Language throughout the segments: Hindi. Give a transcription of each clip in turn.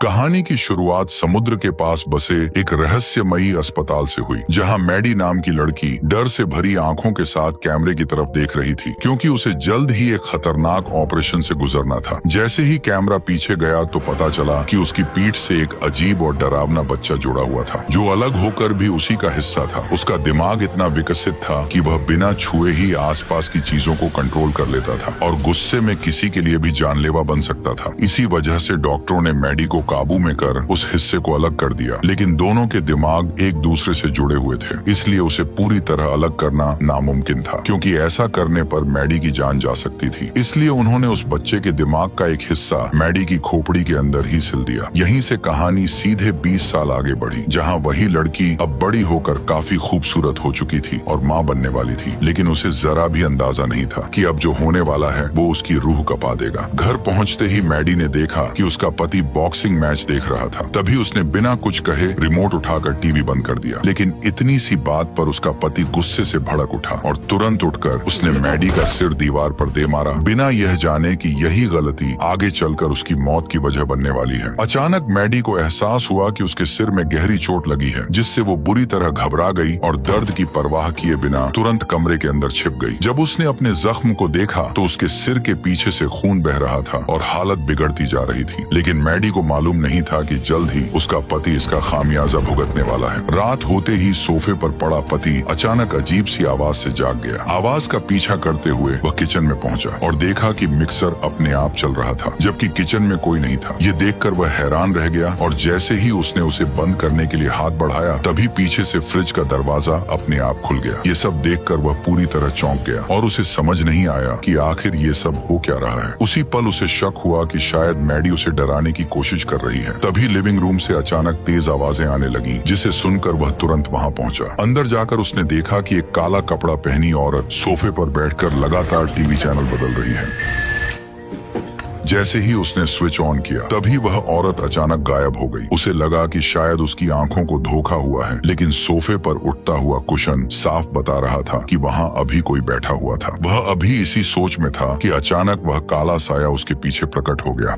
कहानी की शुरुआत समुद्र के पास बसे एक रहस्यमयी अस्पताल से हुई, जहां मैडी नाम की लड़की डर से भरी आंखों के साथ कैमरे की तरफ देख रही थी, क्योंकि उसे जल्द ही एक खतरनाक ऑपरेशन से गुजरना था। जैसे ही कैमरा पीछे गया तो पता चला कि उसकी पीठ से एक अजीब और डरावना बच्चा जुड़ा हुआ था, जो अलग होकर भी उसी का हिस्सा था। उसका दिमाग इतना विकसित था कि वह बिना छुए ही आसपास की चीजों को कंट्रोल कर लेता था और गुस्से में किसी के लिए भी जानलेवा बन सकता था। इसी वजह से डॉक्टरों ने मैडी को काबू में कर उस हिस्से को अलग कर दिया, लेकिन दोनों के दिमाग एक दूसरे से जुड़े हुए थे, इसलिए उसे पूरी तरह अलग करना नामुमकिन था, क्योंकि ऐसा करने पर मैडी की जान जा सकती थी। इसलिए उन्होंने उस बच्चे के दिमाग का एक हिस्सा मैडी की खोपड़ी के अंदर ही सिल दिया। यहीं से कहानी सीधे 20 साल आगे बढ़ी, जहाँ वही लड़की अब बड़ी होकर काफी खूबसूरत हो चुकी थी और माँ बनने वाली थी, लेकिन उसे जरा भी अंदाजा नहीं था कि अब जो होने वाला है वो उसकी रूह कपा देगा। घर पहुँचते ही मैडी ने देखा कि उसका पति बॉक्सिंग मैच देख रहा था। तभी उसने बिना कुछ कहे रिमोट उठाकर टीवी बंद कर दिया, लेकिन इतनी सी बात पर उसका पति गुस्से से भड़क उठा और तुरंत उठकर उसने मैडी का सिर दीवार पर दे मारा, बिना यह जाने कि यही गलती आगे चलकर उसकी मौत की वजह बनने वाली है। अचानक मैडी को एहसास हुआ कि उसके सिर में गहरी चोट लगी है, जिससे वो बुरी तरह घबरा गई और दर्द की परवाह किए बिना तुरंत कमरे के अंदर छिप गई। जब उसने अपने जख्म को देखा तो उसके सिर के पीछे से खून बह रहा था और हालत बिगड़ती जा रही थी, लेकिन मैडी को मालूम नहीं था कि जल्द ही उसका पति इसका खामियाजा भुगतने वाला है। रात होते ही सोफे पर पड़ा पति अचानक अजीब सी आवाज से जाग गया। आवाज का पीछा करते हुए वह किचन में पहुंचा और देखा कि मिक्सर अपने आप चल रहा था, जबकि किचन में कोई नहीं था। ये देखकर वह हैरान रह गया और जैसे ही उसने उसे बंद करने के लिए हाथ बढ़ाया, तभी पीछे से फ्रिज का दरवाजा अपने आप खुल गया। ये सब देखकर वह पूरी तरह चौंक गया और उसे समझ नहीं आया कि आखिर ये सब हो क्या रहा है। उसी पल उसे शक हुआ कि शायद मैडी उसे डराने की कोशिश कर रही है। तभी लिविंग रूम से अचानक तेज आवाजें आने लगी, जिसे सुनकर वह तुरंत वहां पहुंचा। अंदर जाकर उसने देखा कि एक काला कपड़ा पहनी औरत सोफे पर बैठकर लगातार टीवी चैनल बदल रही है। जैसे ही उसने स्विच ऑन किया, तभी वह औरत अचानक गायब हो गई। उसे लगा कि शायद उसकी आंखों को धोखा हुआ है, लेकिन सोफे पर उठता हुआ कुशन साफ बता रहा था कि वहां अभी कोई बैठा हुआ था। वह अभी इसी सोच में था कि अचानक वह काला साया उसके पीछे प्रकट हो गया।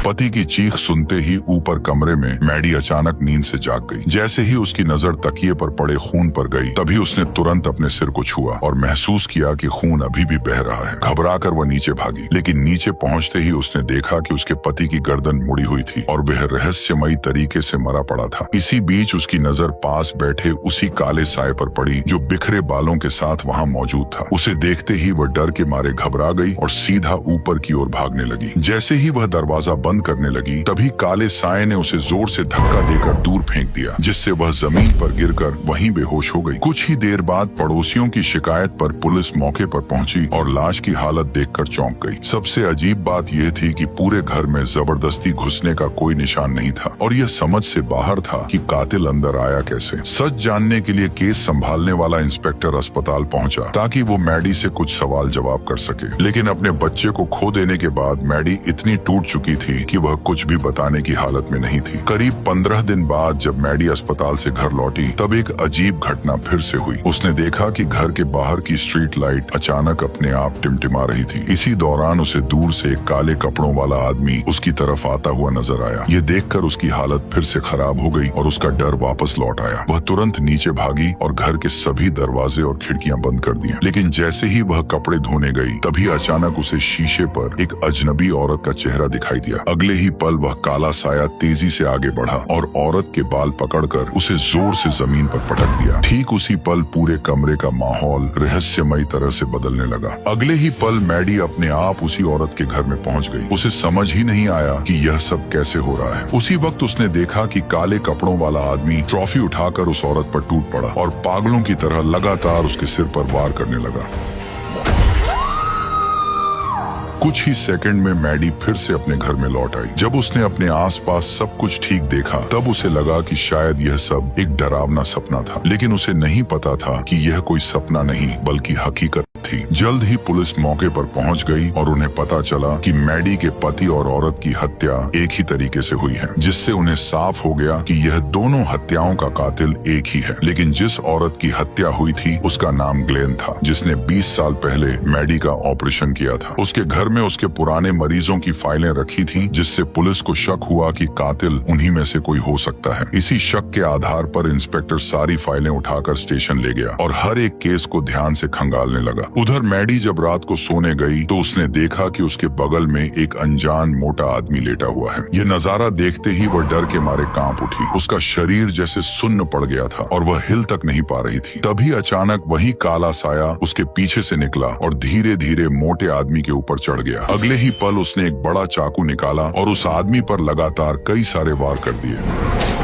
पति की चीख सुनते ही ऊपर कमरे में मैडी अचानक नींद से जाग गई। जैसे ही उसकी नजर तकिए पर पड़े खून पर गई, तभी उसने तुरंत अपने सिर को छुआ और महसूस किया कि खून अभी भी बह रहा है। घबराकर वह नीचे भागी, लेकिन नीचे पहुंचते ही उसने देखा कि उसके पति की गर्दन मुड़ी हुई थी और वह रहस्यमयी तरीके से मरा पड़ा था। इसी बीच उसकी नजर पास बैठे उसी काले साए पर पड़ी, जो बिखरे बालों के साथ वहां मौजूद था। उसे देखते ही वह डर के मारे घबरा गई और सीधा ऊपर की ओर भागने लगी। जैसे ही वह दरवाजा बंद करने लगी, तभी काले साए ने उसे जोर से धक्का देकर दूर फेंक दिया, जिससे वह जमीन पर गिरकर वहीं बेहोश हो गई। कुछ ही देर बाद पड़ोसियों की शिकायत पर पुलिस मौके पर पहुंची और लाश की हालत देखकर चौंक गई। सबसे अजीब बात यह थी कि पूरे घर में जबरदस्ती घुसने का कोई निशान नहीं था और यह समझ से बाहर था कि कातिल अंदर आया कैसे। सच जानने के लिए केस संभालने वाला इंस्पेक्टर अस्पताल पहुंचा ताकि वो मैडी से कुछ सवाल जवाब कर सके, लेकिन अपने बच्चे को खो देने के बाद मैडी इतनी टूट चुकी थी कि वह कुछ भी बताने की हालत में नहीं थी। करीब 15 दिन बाद जब मैडी अस्पताल से घर लौटी, तब एक अजीब घटना फिर से हुई। उसने देखा कि घर के बाहर की स्ट्रीट लाइट अचानक अपने आप टिमटिमा रही थी। इसी दौरान उसे दूर से एक काले कपड़ों वाला आदमी उसकी तरफ आता हुआ नजर आया। ये देखकर उसकी हालत फिर से खराब हो गई और उसका डर वापस लौट आया। वह तुरंत नीचे भागी और घर के सभी दरवाजे और खिड़कियां बंद कर दी। लेकिन जैसे ही वह कपड़े धोने गई, तभी अचानक उसे शीशे पर एक अजनबी औरत का चेहरा दिखाई दिया। अगले ही पल वह काला साया तेजी से आगे बढ़ा और औरत के बाल पकड़कर उसे जोर से जमीन पर पटक दिया। ठीक उसी पल पूरे कमरे का माहौल रहस्यमयी तरह से बदलने लगा। अगले ही पल मैडी अपने आप उसी औरत के घर में पहुंच गई। उसे समझ ही नहीं आया कि यह सब कैसे हो रहा है। उसी वक्त उसने देखा कि काले कपड़ों वाला आदमी ट्रॉफी उठाकर उस औरत पर टूट पड़ा और पागलों की तरह लगातार उसके सिर पर वार करने लगा। कुछ ही सेकंड में मैडी फिर से अपने घर में लौट आई। जब उसने अपने आसपास सब कुछ ठीक देखा, तब उसे लगा कि शायद यह सब एक डरावना सपना था, लेकिन उसे नहीं पता था कि यह कोई सपना नहीं बल्कि हकीकत थी। जल्द ही पुलिस मौके पर पहुंच गई और उन्हें पता चला कि मैडी के पति और औरत की हत्या एक ही तरीके से हुई है, जिससे उन्हें साफ हो गया कि यह दोनों हत्याओं का कातिल एक ही है। लेकिन जिस औरत की हत्या हुई थी उसका नाम ग्लेन था, जिसने 20 साल पहले मैडी का ऑपरेशन किया था। उसके घर में उसके पुराने मरीजों की फाइलें रखी थी, जिससे पुलिस को शक हुआ कि कातिल उन्हीं में से कोई हो सकता है। इसी शक के आधार पर इंस्पेक्टर सारी फाइलें उठाकर स्टेशन ले गया और हर एक केस को ध्यान से खंगालने लगा। उधर मैडी जब रात को सोने गई तो उसने देखा कि उसके बगल में एक अनजान मोटा आदमी लेटा हुआ है। यह नजारा देखते ही वह डर के मारे कांप उठी। उसका शरीर जैसे सुन्न पड़ गया था और वह हिल तक नहीं पा रही थी। तभी अचानक वही काला साया उसके पीछे से निकला और धीरे धीरे मोटे आदमी के ऊपर चढ़ गया। अगले ही पल उसने एक बड़ा चाकू निकाला और उस आदमी पर लगातार कई सारे वार कर दिए।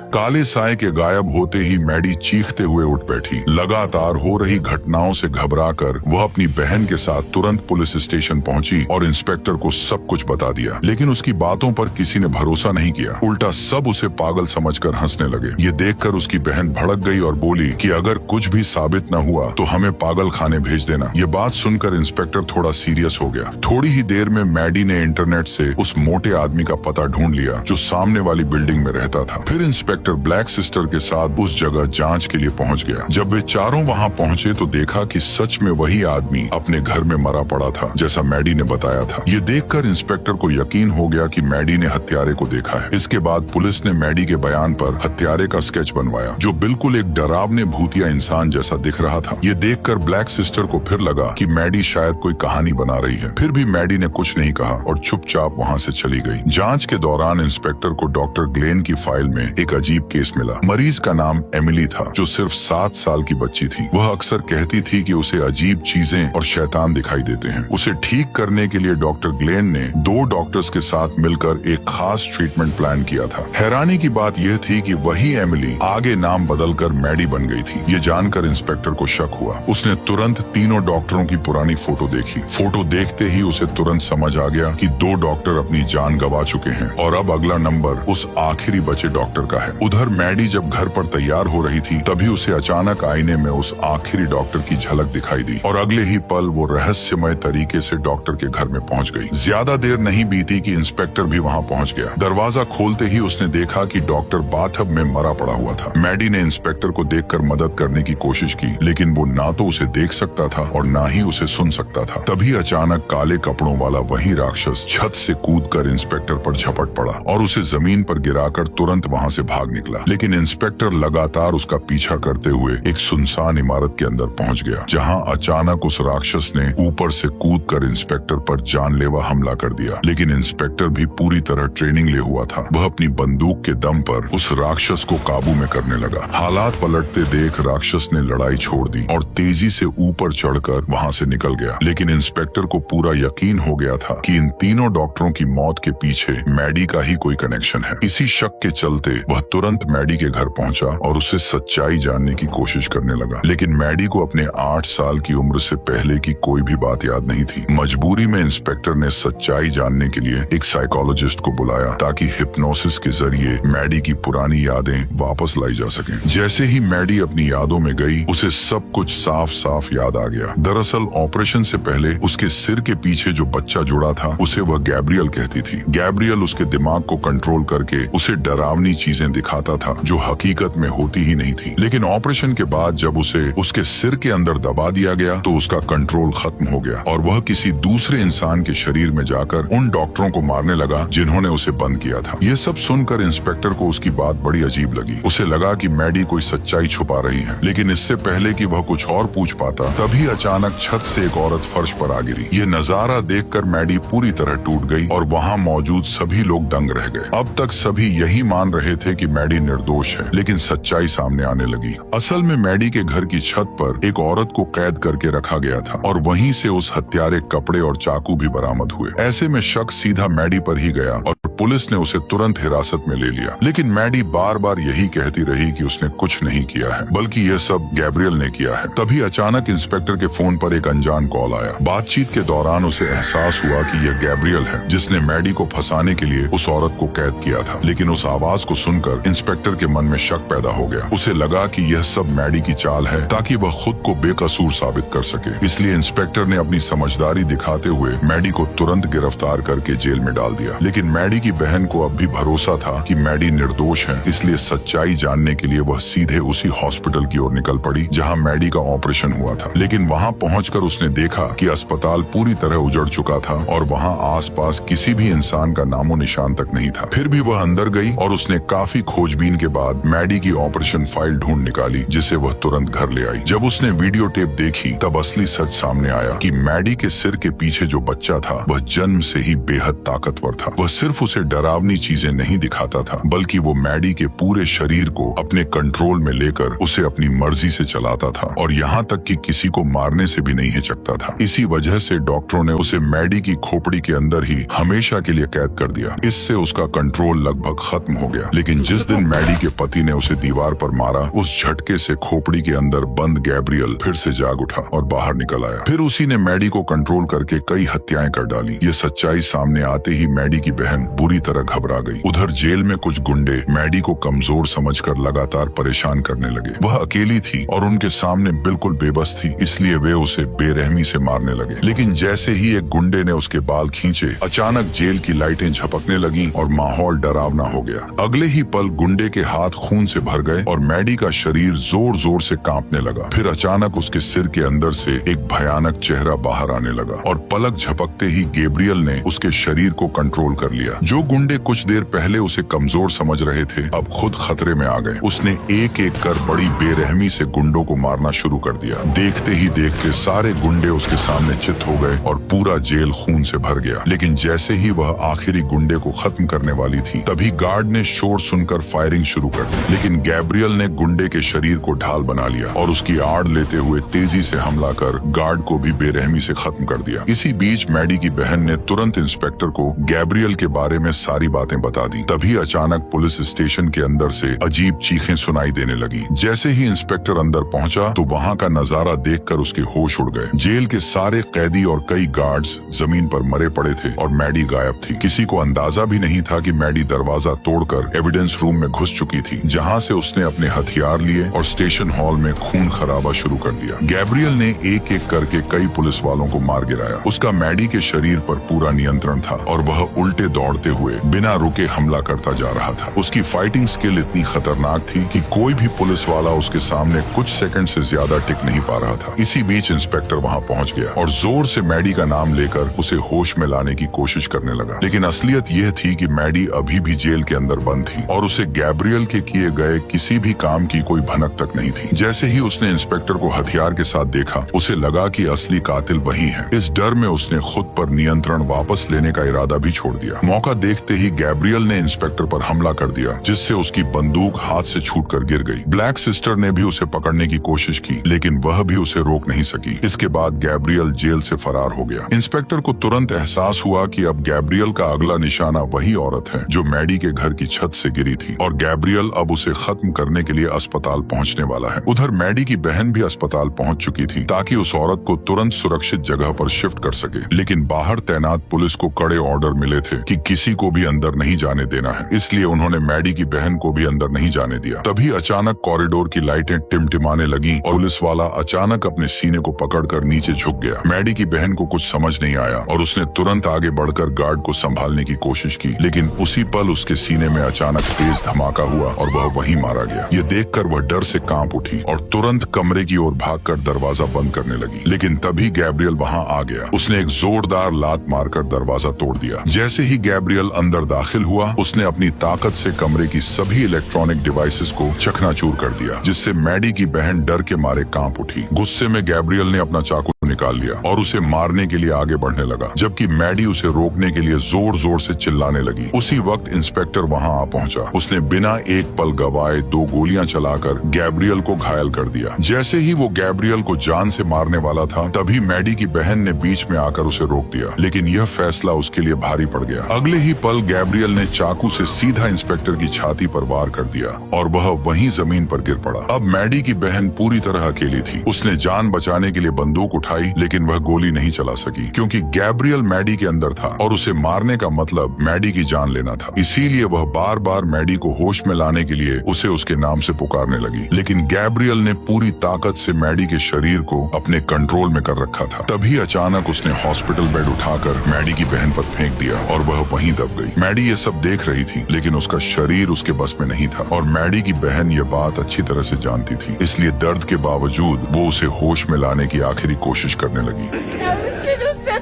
काले साए के गायब होते ही मैडी चीखते हुए उठ बैठी। लगातार हो रही घटनाओं से घबराकर वह अपनी बहन के साथ तुरंत पुलिस स्टेशन पहुंची और इंस्पेक्टर को सब कुछ बता दिया। लेकिन उसकी बातों पर किसी ने भरोसा नहीं किया। उल्टा सब उसे पागल समझकर हंसने लगे। ये देखकर उसकी बहन भड़क गई और बोली कि अगर कुछ भी साबित न हुआ तो हमें पागल खाने भेज देना। ये बात सुनकर इंस्पेक्टर थोड़ा सीरियस हो गया। थोड़ी ही देर में मैडी ने इंटरनेट से उस मोटे आदमी का पता ढूंढ लिया जो सामने वाली बिल्डिंग में रहता था। फिर इंस्पेक्टर ब्लैक सिस्टर के साथ उस जगह जांच के लिए पहुंच गया। जब वे चारों वहां पहुंचे तो देखा कि सच में वही आदमी अपने घर में मरा पड़ा था, जैसा मैडी ने बताया था। ये देखकर इंस्पेक्टर को यकीन हो गया कि मैडी ने हत्यारे को देखा है। इसके बाद पुलिस ने मैडी के बयान पर हत्यारे का स्केच बनवाया, जो बिल्कुल एक डरावने भूतिया इंसान जैसा दिख रहा था। ये देखकर ब्लैक सिस्टर को फिर लगा कि मैडी शायद कोई कहानी बना रही है। फिर भी मैडी ने कुछ नहीं कहा और चुपचाप वहां से चली गई। जांच के दौरान इंस्पेक्टर को डॉक्टर ग्लेन की फाइल में एक अजीब केस मिला। मरीज का नाम एमिली था, जो सिर्फ 7 साल की बच्ची थी। वह अक्सर कहती थी कि उसे अजीब चीजें और शैतान दिखाई देते हैं। उसे ठीक करने के लिए डॉक्टर ग्लेन ने 2 डॉक्टर्स के साथ मिलकर एक खास ट्रीटमेंट प्लान किया था। हैरानी की बात यह थी कि वही एमिली आगे नाम बदलकर मैडी बन गई थी। ये जानकर इंस्पेक्टर को शक हुआ। उसने तुरंत तीनों डॉक्टरों की पुरानी फोटो देखी। फोटो देखते ही उसे तुरंत समझ आ गया कि 2 डॉक्टर अपनी जान गंवा चुके हैं और अब अगला नंबर उस आखिरी बचे डॉक्टर का है। उधर मैडी जब घर पर तैयार हो रही थी तभी उसे अचानक आईने में उस आखिरी डॉक्टर की झलक दिखाई दी और अगले ही पल वो रहस्यमय तरीके से डॉक्टर के घर में पहुंच गई। ज्यादा देर नहीं बीती कि इंस्पेक्टर भी वहां पहुंच गया। दरवाजा खोलते ही उसने देखा कि डॉक्टर बाथटब में मरा पड़ा हुआ था। मैडी ने इंस्पेक्टर को देखकर मदद करने की कोशिश की, लेकिन वो ना तो उसे देख सकता था और ना ही उसे सुन सकता था। तभी अचानक काले कपड़ों वाला वही राक्षस छत से कूदकर इंस्पेक्टर पर झपट पड़ा और उसे जमीन पर गिराकर तुरंत वहां से भाग निकला। लेकिन इंस्पेक्टर लगातार उसका पीछा करते हुए एक सुनसान इमारत के अंदर पहुंच गया, जहां अचानक उस राक्षस ने ऊपर से कूदकर इंस्पेक्टर पर जानलेवा हमला कर दिया। लेकिन इंस्पेक्टर भी पूरी तरह ट्रेनिंग ले हुआ था। वह अपनी बंदूक के दम पर उस राक्षस को काबू में करने लगा। हालात पलटते देख राक्षस ने लड़ाई छोड़ दी और तेजी से ऊपर चढ़कर वहां से निकल गया। लेकिन इंस्पेक्टर को पूरा यकीन हो गया था कि इन तीनों डॉक्टरों की मौत के पीछे मैडी का ही कोई कनेक्शन है। इसी शक के चलते वह तुरंत मैडी के घर पहुंचा और उससे सच्चाई जानने की कोशिश करने लगा। लेकिन मैडी को अपने 8 साल की उम्र से पहले की कोई भी बात याद नहीं थी। मजबूरी में इंस्पेक्टर ने सच्चाई जानने के लिए एक साइकोलॉजिस्ट को बुलाया ताकि हिप्नोसिस के जरिए मैडी की पुरानी यादें वापस लाई जा सकें। जैसे ही मैडी अपनी यादों में गई उसे सब कुछ साफ साफ याद आ गया। दरअसल ऑपरेशन से पहले उसके सिर के पीछे जो बच्चा जुड़ा था उसे वह गैब्रियल कहती थी। गैब्रियल उसके दिमाग को कंट्रोल करके उसे डरावनी चीजें दिखाता था जो हकीकत में होती ही नहीं थी। लेकिन ऑपरेशन के बाद जब उसे उसके सिर के अंदर दबा दिया गया तो उसका कंट्रोल खत्म हो गया और वह किसी दूसरे इंसान के शरीर में जाकर उन डॉक्टरों को मारने लगा जिन्होंने उसे बंद किया था। ये सब सुनकर इंस्पेक्टर को उसकी बात बड़ी अजीब लगी। उसे लगा कि मैडी कोई सच्चाई छुपा रही है। लेकिन इससे पहले कि वह कुछ और पूछ पाता तभी अचानक छत से एक औरत फर्श पर आ गिरी। ये नजारा देखकर मैडी पूरी तरह टूट गई और वहाँ मौजूद सभी लोग दंग रह गए। अब तक सभी यही मान रहे थे कि मैडी निर्दोष है, लेकिन सच्चाई सामने आने लगी। असल में मैडी के घर की छत पर एक औरत को कैद करके रखा गया था और वहीं से उस हत्यारे कपड़े और चाकू भी बरामद हुए। ऐसे में शक सीधा मैडी पर ही गया और पुलिस ने उसे तुरंत हिरासत में ले लिया। लेकिन मैडी बार बार यही कहती रही कि उसने कुछ नहीं किया है, बल्कि यह सब गैब्रियल ने किया है। तभी अचानक इंस्पेक्टर के फोन पर एक अनजान कॉल आया। बातचीत के दौरान उसे एहसास हुआ कि यह गैब्रियल है जिसने मैडी को फंसाने के लिए उस औरत को कैद किया था। लेकिन उस आवाज को सुनकर इंस्पेक्टर के मन में शक पैदा हो गया। उसे लगा कि यह सब मैडी की चाल है ताकि वह खुद को बेकसूर साबित कर सके। इसलिए इंस्पेक्टर ने अपनी समझदारी दिखाते हुए मैडी को तुरंत गिरफ्तार करके जेल में डाल दिया। लेकिन मैडी की बहन को अब भी भरोसा था कि मैडी निर्दोष है, इसलिए सच्चाई जानने के लिए वह सीधे उसी हॉस्पिटल की ओर निकल पड़ी जहां मैडी का ऑपरेशन हुआ था। लेकिन वहां पहुंचकर उसने देखा कि अस्पताल पूरी तरह उजड़ चुका था और वहां आसपास किसी भी इंसान का नामो निशान तक नहीं था। फिर भी वह अंदर गई और उसने काफी खोजबीन के बाद मैडी की ऑपरेशन फाइल ढूंढ निकाली, जिसे वह तुरंत घर ले आई। जब उसने वीडियो टेप देखी तब असली सच सामने आया कि मैडी के सिर के पीछे जो बच्चा था वह जन्म से ही बेहद ताकतवर था। वह सिर्फ उसे डरावनी चीजें नहीं दिखाता था, बल्कि वो मैडी के पूरे शरीर को अपने कंट्रोल में लेकर उसे अपनी मर्जी से चलाता था और यहाँ तक कि किसी को मारने से भी नहीं हिचकता था। इसी वजह से डॉक्टरों ने उसे मैडी की खोपड़ी के अंदर ही हमेशा के लिए कैद कर दिया। इससे उसका कंट्रोल लगभग खत्म हो गया। लेकिन जिस दिन मैडी के पति ने उसे दीवार पर मारा, उस झटके से खोपड़ी के अंदर बंद गैब्रियल फिर से जाग उठा और बाहर निकल आया। फिर उसी ने मैडी को कंट्रोल करके कई हत्याएं कर डाली। ये सच्चाई सामने आते ही मैडी की बहन बुरी तरह घबरा गई। उधर जेल में कुछ गुंडे मैडी को कमजोर समझकर लगातार परेशान करने लगे। वह अकेली थी और उनके सामने बिल्कुल बेबस थी, इसलिए वे उसे बेरहमी से मारने लगे। लेकिन जैसे ही एक गुंडे ने उसके बाल खींचे, अचानक जेल की लाइटें झपकने लगीं और माहौल डरावना हो गया। अगले ही पल गुंडे के हाथ खून से भर गए और मैडी का शरीर जोर जोर से कांपने लगा। फिर अचानक उसके सिर के अंदर से एक भयानक चेहरा बाहर आने लगा और पलक झपकते ही गैब्रियल ने उसके शरीर को कंट्रोल कर लिया। जो गुंडे कुछ देर पहले उसे कमजोर समझ रहे थे, अब खुद खतरे में आ गए। उसने एक एक कर बड़ी बेरहमी से गुंडों को मारना शुरू कर दिया। देखते ही देखते सारे गुंडे उसके सामने चित हो गए और पूरा जेल खून से भर गया। लेकिन जैसे ही वह आखिरी गुंडे को खत्म करने वाली थी, तभी गार्ड ने शोर सुनकर फायरिंग शुरू कर दी। लेकिन गैब्रियल ने गुंडे के शरीर को ढाल बना लिया और उसकी आड़ लेते हुए तेजी से हमला कर गार्ड को भी बेरहमी से खत्म कर दिया। इसी बीच मैडी की बहन ने तुरंत इंस्पेक्टर को गैब्रियल के बारे में सारी बातें बता दी। तभी अचानक पुलिस स्टेशन के अंदर से अजीब चीखें सुनाई देने लगी। जैसे ही इंस्पेक्टर अंदर पहुंचा तो वहां का नजारा देखकर उसके होश उड़ गए। जेल के सारे कैदी और कई गार्ड्स जमीन पर मरे पड़े थे और मैडी गायब थी। किसी को अंदाजा भी नहीं था कि मैडी दरवाजा तोड़कर एविडेंस रूम में घुस चुकी थी, जहां से उसने अपने हथियार लिए और स्टेशन हॉल में खून खराबा शुरू कर दिया। गैब्रियल ने एक एक करके कई पुलिस वालों को मार गिराया। उसका मैडी के शरीर पर पूरा नियंत्रण था और वह उल्टे दौड़ते हुए बिना रुके हमला करता जा रहा था। उसकी फाइटिंग स्किल इतनी खतरनाक थी कि कोई भी पुलिस वाला उसके सामने कुछ सेकंड से ज्यादा टिक नहीं पा रहा था। इसी बीच इंस्पेक्टर वहां पहुंच गया और जोर से मैडी का नाम लेकर उसे होश में लाने की कोशिश करने लगा। लेकिन असलियत यह थी कि मैडी अभी भी जेल के अंदर बंद थी और उसे गैब्रियल के किए गए किसी भी काम की कोई भनक तक नहीं थी। जैसे ही उसने इंस्पेक्टर को हथियार के साथ देखा, उसे लगा कि असली कातिल वही है। इस डर में उसने खुद पर नियंत्रण वापस लेने का इरादा भी छोड़ दिया। मौका देखते ही गैब्रियल ने इंस्पेक्टर पर हमला कर दिया, जिससे उसकी बंदूक हाथ से छूटकर गिर गई। ब्लैक सिस्टर ने भी उसे पकड़ने की कोशिश की, लेकिन वह भी उसे रोक नहीं सकी। इसके बाद गैब्रियल जेल से फरार हो गया। इंस्पेक्टर को तुरंत एहसास हुआ कि अब गैब्रियल का अगला निशाना वही औरत है जो मैडी के घर की छत से गिरी थी और गैब्रियल अब उसे खत्म करने के लिए अस्पताल पहुंचने वाला है। उधर मैडी की बहन भी अस्पताल पहुंच चुकी थी ताकि उस औरत को तुरंत सुरक्षित जगह पर शिफ्ट कर सके। लेकिन बाहर तैनात पुलिस को कड़े ऑर्डर मिले थे कि किसी को भी अंदर नहीं जाने देना है, इसलिए उन्होंने मैडी की बहन को भी अंदर नहीं जाने दिया। तभी अचानक कॉरिडोर की लाइटें टिमटिमाने लगी और पुलिस वाला अचानक अपने सीने को पकड़कर नीचे झुक गया। मैडी की बहन को कुछ समझ नहीं आया और उसने तुरंत आगे बढ़कर गार्ड को संभालने की कोशिश की, लेकिन उसी पल उसके सीने में अचानक तेज धमाका हुआ और वह वहीं मारा गया। ये देखकर वह डर से कांप उठी और तुरंत कमरे की ओर भागकर दरवाजा बंद करने लगी। लेकिन तभी गैब्रियल वहां आ गया। उसने एक जोरदार लात मारकर दरवाजा तोड़ दिया। जैसे ही गैब्रियल अंदर दाखिल हुआ, उसने अपनी ताकत से कमरे की सभी इलेक्ट्रॉनिक डिवाइसेस को चकनाचूर कर दिया, जिससे मैडी की बहन डर के मारे कांप उठी। गुस्से में गैब्रियल ने अपना चाकू निकाल लिया और उसे मारने के लिए आगे बढ़ने लगा, जबकि मैडी उसे रोकने के लिए जोर जोर से चिल्लाने लगी। उसी वक्त इंस्पेक्टर वहां आ पहुंचा। उसने बिना एक पल गवाए 2 गोलियां चलाकर गैब्रियल को घायल कर दिया। जैसे ही वो गैब्रियल को जान से मारने वाला था, तभी मैडी की बहन ने बीच में आकर उसे रोक दिया, लेकिन यह फैसला उसके लिए भारी पड़ गया। अगले ही पल गैब्रियल ने चाकू से सीधा इंस्पेक्टर की छाती पर वार कर दिया और वह वहीं जमीन पर गिर पड़ा। अब मैडी की बहन पूरी तरह अकेली थी। उसने जान बचाने के लिए बंदूक उठाई गई, लेकिन वह गोली नहीं चला सकी क्योंकि गैब्रियल मैडी के अंदर था और उसे मारने का मतलब मैडी की जान लेना था। इसीलिए वह बार बार मैडी को होश में लाने के लिए उसे उसके नाम से पुकारने लगी। लेकिन गैब्रियल ने पूरी ताकत से मैडी के शरीर को अपने कंट्रोल में कर रखा था। तभी अचानक उसने हॉस्पिटल बेड उठाकर मैडी की बहन पर फेंक दिया और वह वहीं दब गई। मैडी ये सब देख रही थी, लेकिन उसका शरीर उसके बस में नहीं था और मैडी की बहन ये बात अच्छी तरह से जानती थी। इसलिए दर्द के बावजूद वो उसे होश में लाने की आखिरी कोशिश करने लगी।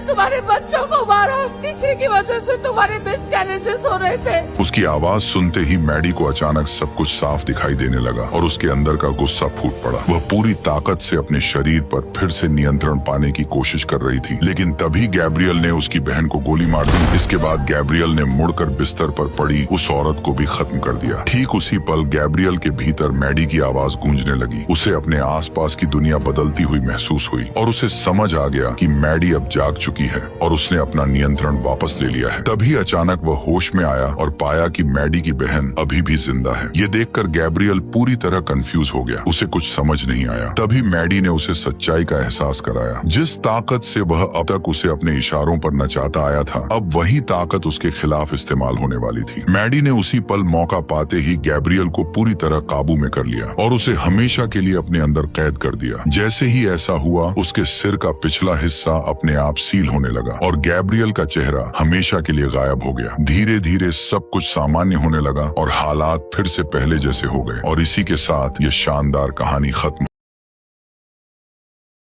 तुम्हारे बच्चों को मारा, किसी की वजह से तुम्हारे मिसकैरेजेस हो रहे थे। उसकी आवाज सुनते ही मैडी को अचानक सब कुछ साफ दिखाई देने लगा और उसके अंदर का गुस्सा फूट पड़ा। वह पूरी ताकत से अपने शरीर पर फिर से नियंत्रण पाने की कोशिश कर रही थी, लेकिन तभी गैब्रियल ने उसकी बहन को गोली मार दी। इसके बाद गैब्रियल ने मुड़कर बिस्तर पर पड़ी उस औरत को भी खत्म कर दिया। ठीक उसी पल गैब्रियल के भीतर मैडी की आवाज गूंजने लगी। उसे अपने आसपास की दुनिया बदलती हुई महसूस हुई और उसे समझ आ गया कि मैडी अब जाग चुकी है और उसने अपना नियंत्रण वापस ले लिया है। तभी अचानक वह होश में आया और पाया कि मैडी की बहन अभी भी जिंदा है। ये देखकर गैब्रियल पूरी तरह कंफ्यूज हो गया। उसे कुछ समझ नहीं आया। तभी मैडी ने उसे सच्चाई का एहसास कराया। जिस ताकत से वह अब तक उसे अपने इशारों पर नचाता आया था, अब वही ताकत उसके खिलाफ इस्तेमाल होने वाली थी। मैडी ने उसी पल मौका पाते ही गैब्रियल को पूरी तरह काबू में कर लिया और उसे हमेशा के लिए अपने अंदर कैद कर दिया। जैसे ही ऐसा हुआ, उसके सिर का पिछला हिस्सा अपने आप सील होने लगा और गैब्रियल का चेहरा हमेशा के लिए गायब हो गया। धीरे धीरे सब कुछ सामान्य होने लगा और हालात फिर से पहले जैसे हो गए और इसी के साथ ये शानदार कहानी खत्म।